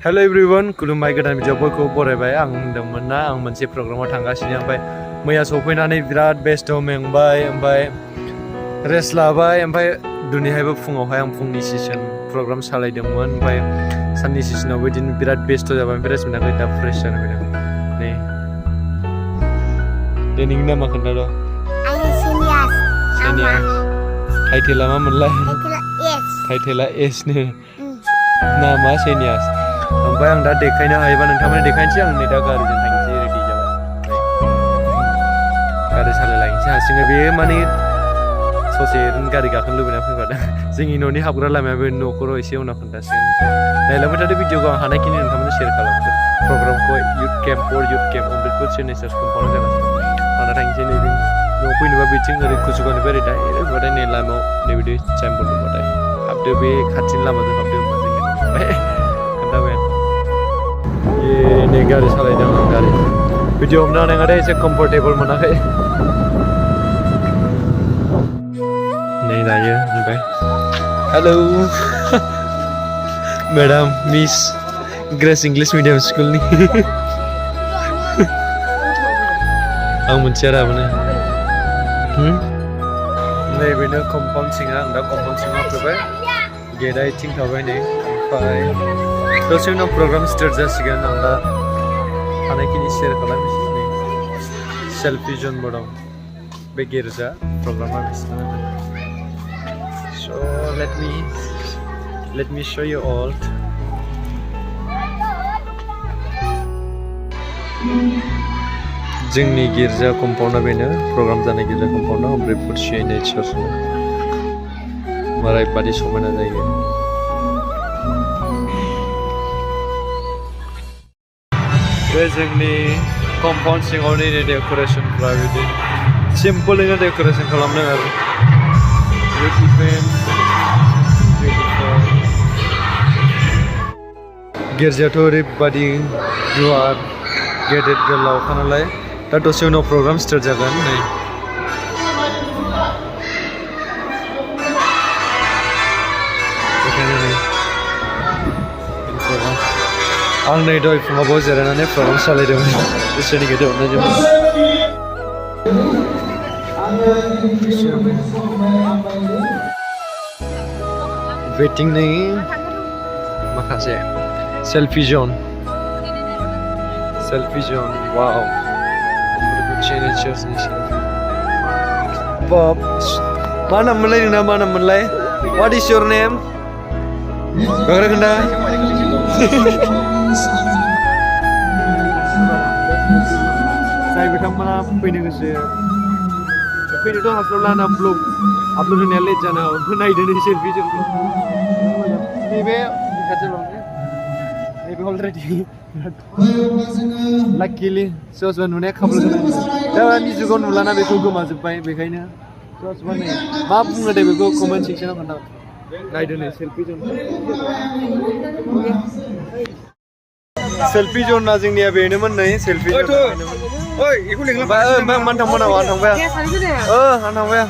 Hello everyone, खुलुमबाय गोदान video बयखौबो बरायबाय आं होनदोंमोन ना आं मोनसे प्रग्रामाव थांगासिनो ओमफ्राय मैया सफैनानै बिराद बेस्थ मेंबाय ओमफ्राय रेस्ट लाबाय ओमफ्राय दिनैहायबो फुङावहाय आं फुंनि सेसन प्रग्राम सालायदोंमोन ओमफ्राय साननि सेसनावबो बिदिनो बिराद बेस्थ जाबाय ओमफ्राय रेस्ट मोनाखै दा फ्रेश जानो फैदों नै दे नोंनि नामा खोन्थाद' सेनियास टाइटेला मा मोनलाय टाइटेला एस नो नामा सेनियास ओमफ्राय आं दा देखायनो हायोबा नोंथांमोननो देखायनोसै आं नै दा गारिजों थांनोसै रेडि जाबाय गारि सालायलांनोसै हारसिङै बे माने ससे गारि गाखोनो लुबैना फैबाय जोंनि न'नि हाबग्रा लामाया बे न'खराव एसे उनाव खोन्थासिगोन नायलांबाय थादो भिडिअखौ आं हानायखिनि नोंथांमोननो शेयार खालामगोन प्रग्रामखौ युथ केम्प अमृतपुर CNI कम्पाउन्डआव जागासिनो आं दा थांनोसै नैबे न'आव फैनोबा बिथिं ओरै कुसुगावनिफ्राय ओरै डाइरेक्ट फैबाथाय नै लामायाव नैबिदि साइनबोर्ड दंबाथाय हाबदो बे खाथिनि लामाजों हाबदो होमबा जोंनि न'निफ्राय खोन्थाबाय आं नै गारि सालायदों आं गारि भिडिअ हमनो हानाय एसे कम्फर्टेबल मोनाखै नै दायो ओमफ्राय hello madam miss grace English medium स्कुलनि आं मोनथिया दाबोनो नैबेनो कम्पाउन्ड सिङा आं दा कम्पाउन्ड सिङाव फैबाय गेटआ इथिं थाबाय नै ओमफ्राय दसे उनाव प्रग्राम स्टार्ट जासिगोन आं दा हानायखिनि शेयार खालामनोसै नै सेल्फि जनबो दं बे गिर्जा प्रग्रामा बिसिना so let me show you all जोंनि गिर्जा कम्पाउन्डआ बेनो प्रग्राम जानाय गिर्जा कम्पाउन्डआ अमृतपुर CNI चर्च ओरैबादि समायना जायो बे जोंनि कम्पाउन्ड सिङाव नै डेक'रेसनफ्रा बिदि सिम्पोलैनो डेक'रेसन खालामदों आरो गिर्जायाथ' ओरैबादि गुवार गेदेर गोलावखा नालाय दा दसे उनाव प्रग्राम स्टार्ट जागोन नै बेखायनो नै आं नै दहाय फुङावबो जिरायनानै प्रग्राम सालायदोंमोन इसोरनि गेजेराव अननायजों वेटिंनि माखासे सेल्फि जन वाव CNI चर्चनि पप मा नाम मोनलाय नोंना मा नाम मोनलाय व्हाट इज योर नेम गाग्रा खोन्था जाय बिथांमोना फैनो गोसो फैनोथ' हास्लाबला ना ब्लग आपल'ड होनाया लेट जानो हागौ नायदो नै सेल्फि जोंखौ नैबे खाथियाव नैबे अलरेडि लाकिलि सोरबा नुनाया खाफाल गोनां दानि जुगाव नुलाना बेखौ गोमाजोब्बाय बेखायनो सोरबा नै मा बुङो दे बेखौ कमेन्ट सेक्सनाव खोन्था नायदो नै सेल्फि जनना जोंनिया बेनोमोन नै सेल्फि जन ओइ इखौ लिंला मान थांबाय आं थांबाय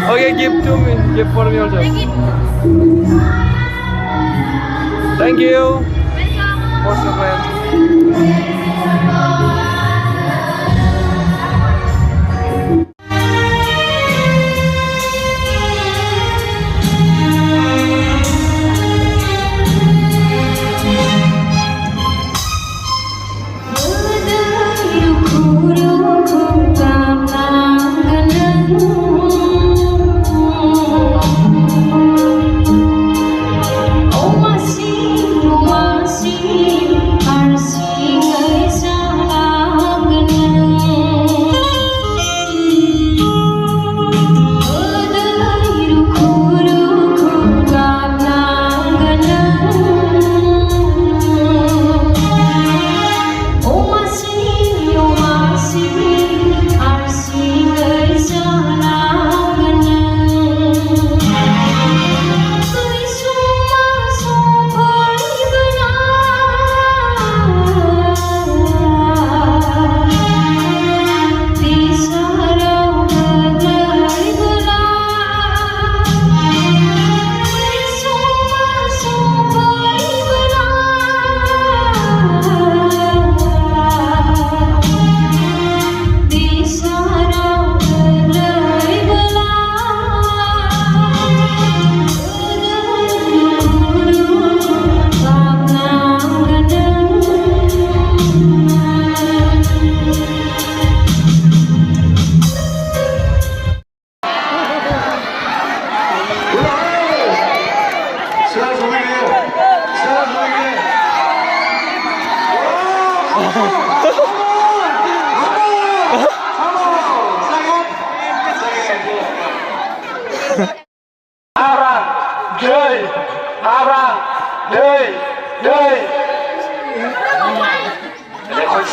Okay, give for me also. Thank you. For support.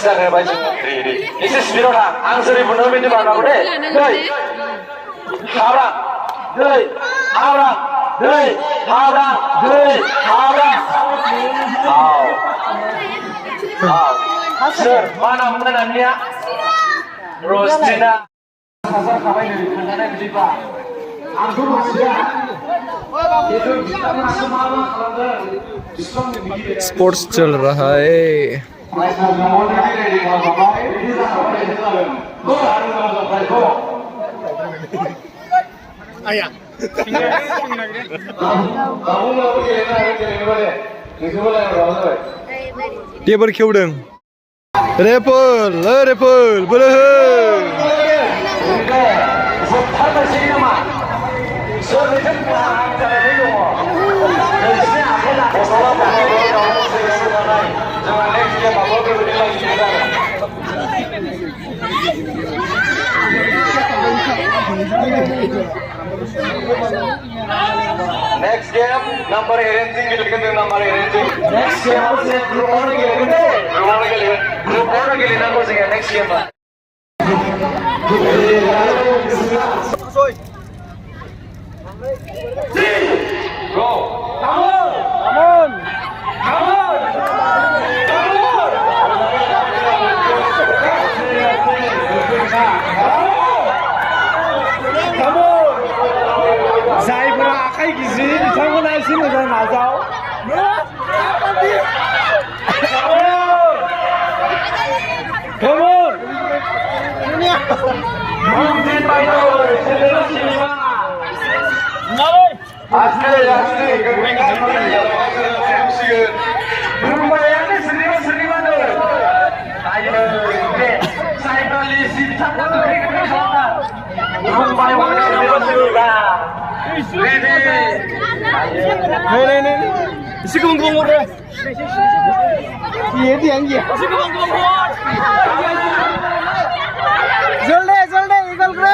जाहोबाय जोङो एसे स्पिडआव थां आं जेरै बुंदों बिदि बारनांगौ दे दै हाब्रां दै हाब्रां दै हाब्रां दै हाब्रां सोर मा नाममोन नोंनिया रस्टिना थाबाय नै खोन्थानाय बिदिबा आंथ' मिथिया स्पोर्ट्स चल रहा है टेबल खेवदों रेपल बोलो हो Next game, number arranging गेलेगोन जों number arranging. Next game आव जों group आव गेलेगोन दे. Group आव गेलेगोन. Group आव गेलेनांगौ जोङो next game uh. Go. Come on. जायफोरा आखाइ गिजि बिथांमोना एसे मोजां नाजाव इसे गुबुन हरो जल्दी eagle group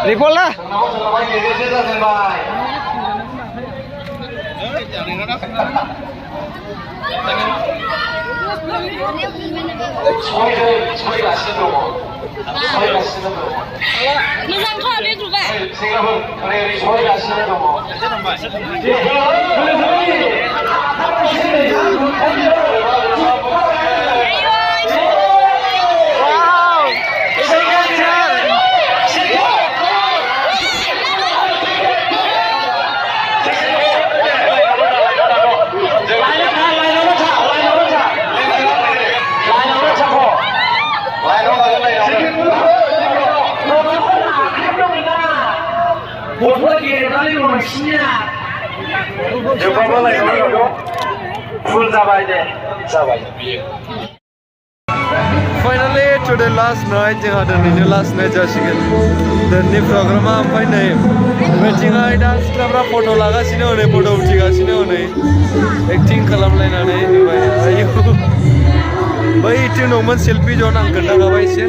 Recall lah. Finally today last night जोंहा दिनैनो last night जासिगोन दिनैनि प्रग्रामा ओमफ्राय नै बेथिंहाय दा सिख्लाफ्रा फट' लागासिनो हनै फट' उथिगासिनो हनै एक्टिं खालामलायनानै होबाय आयु बैथिं दंमोन सेल्फि जन आं खोन्थाखाबाय एसे